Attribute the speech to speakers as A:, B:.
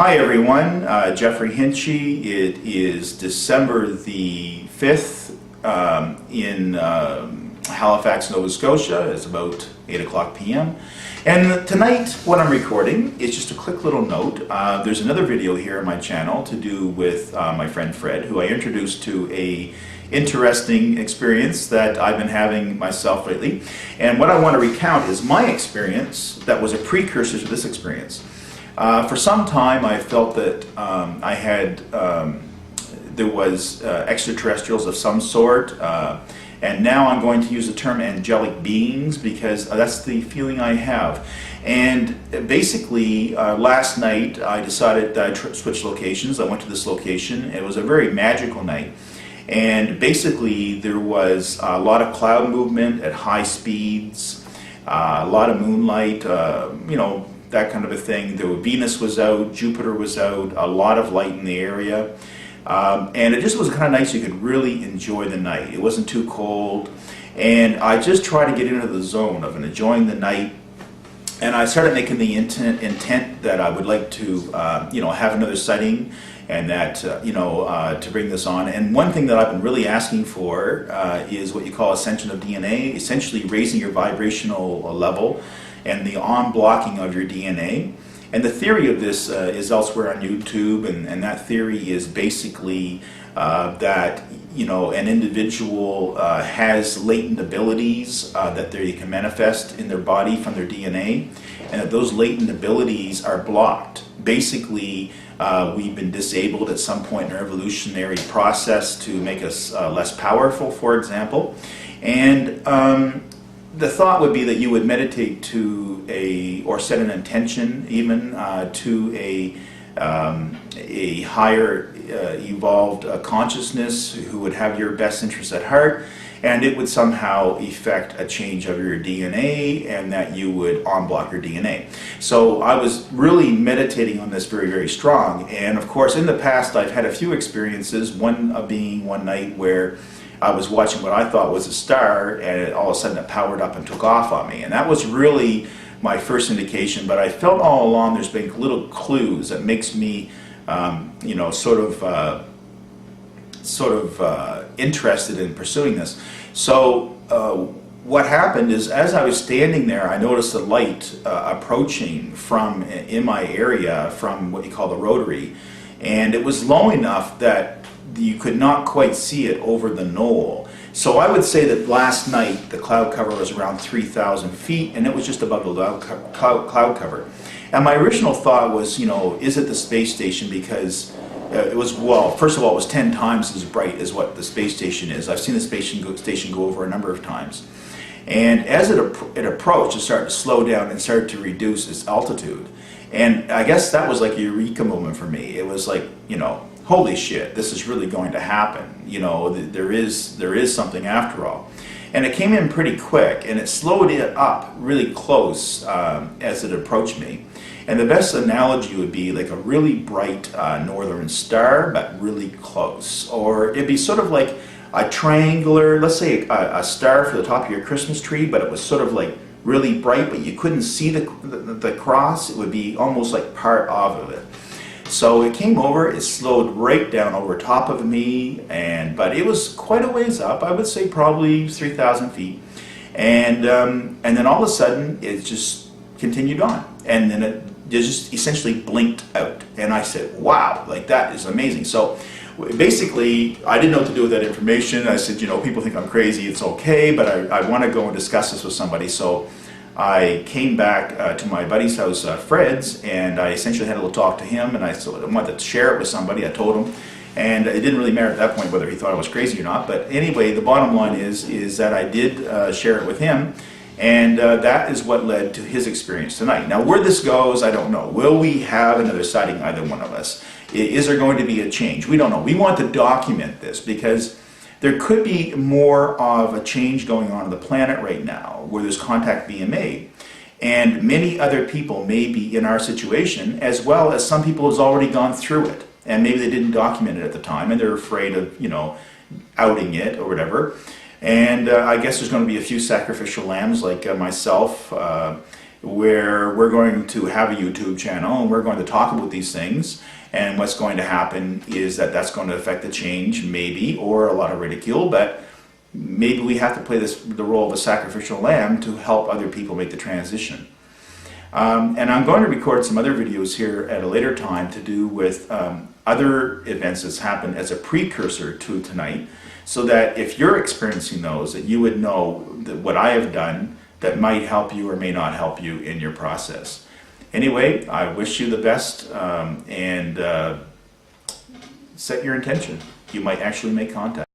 A: Hi everyone, Jeffrey Hinchy. It is December the 5th in Halifax, Nova Scotia. It's about 8 o'clock p.m. And tonight what I'm recording is just a quick little note. There's another video here on my channel to do with my friend Fred, who I introduced to a interesting experience that I've been having myself lately. And what I want to recount is my experience that was a precursor to this experience. For some time I felt that there was extraterrestrials of some sort, and now I'm going to use the term angelic beings because that's the feeling I have. And basically last night I decided that I'd switch locations. I went to this location. It was a very magical night, and basically there was a lot of cloud movement at high speeds, a lot of moonlight, that kind of a thing. Venus was out, Jupiter was out, a lot of light in the area. And it just was kind of nice. You could really enjoy the night. It wasn't too cold. And I just tried to get into the zone of enjoying the night. And I started making the intent that I would like to, have another sighting, and that, to bring this on. And one thing that I've been really asking for is what you call ascension of DNA, essentially raising your vibrational level and the on-blocking of your DNA. And the theory of this is elsewhere on YouTube, and that theory is basically that an individual has latent abilities that they can manifest in their body from their DNA, and that those latent abilities are blocked. Basically, we've been disabled at some point in our evolutionary process to make us less powerful, for example. And the thought would be that you would meditate to or set an intention even to a higher evolved consciousness who would have your best interests at heart, and it would somehow effect a change of your DNA, and that you would unblock your DNA. So I was really meditating on this very, very strong. And of course in the past I've had a few experiences, one being one night where I was watching what I thought was a star, and all of a sudden it powered up and took off on me. And that was really my first indication, but I felt all along there's been little clues that makes me, interested in pursuing this. So what happened is, as I was standing there, I noticed a light approaching from in my area from what you call the rotary, and it was low enough that you could not quite see it over the knoll. So I would say that last night the cloud cover was around 3,000 feet, and it was just above the cloud cover. And my original thought was, is it the space station? Because it was, well, first of all, it was 10 times as bright as what the space station is. I've seen the space station go over a number of times. And as it approached, it started to slow down and started to reduce its altitude. And I guess that was like a eureka moment for me. It was like, holy shit, this is really going to happen. There is something after all. And it came in pretty quick, and it slowed it up really close as it approached me. And the best analogy would be like a really bright northern star, but really close. Or it'd be sort of like a triangular, let's say a star for the top of your Christmas tree, but it was sort of like really bright, but you couldn't see the cross. It would be almost like part of it. So it came over, it slowed right down over top of me, but it was quite a ways up. I would say probably 3,000 feet. And then all of a sudden it just continued on, and then it just essentially blinked out. And I said, wow, like that is amazing. So basically I didn't know what to do with that information. I said, people think I'm crazy, it's okay, but I want to go and discuss this with somebody. So I came back to my buddy's house, Fred's, and I essentially had a little talk to him, and I wanted to share it with somebody. I told him, and it didn't really matter at that point whether he thought I was crazy or not. But anyway, the bottom line is that I did share it with him, and that is what led to his experience tonight. Now, where this goes, I don't know. Will we have another sighting, either one of us? Is there going to be a change? We don't know. We want to document this because there could be more of a change going on the planet right now where there's contact being made. And many other people may be in our situation, as well as some people has already gone through it. And maybe they didn't document it at the time, and they're afraid of, outing it or whatever. And I guess there's going to be a few sacrificial lambs like myself where we're going to have a YouTube channel and we're going to talk about these things. And what's going to happen is that that's going to affect the change, maybe, or a lot of ridicule, but maybe we have to play the role of a sacrificial lamb to help other people make the transition. And I'm going to record some other videos here at a later time to do with other events that's happened as a precursor to tonight, so that if you're experiencing those, that you would know that what I have done that might help you or may not help you in your process. Anyway, I wish you the best, and set your intention. You might actually make contact.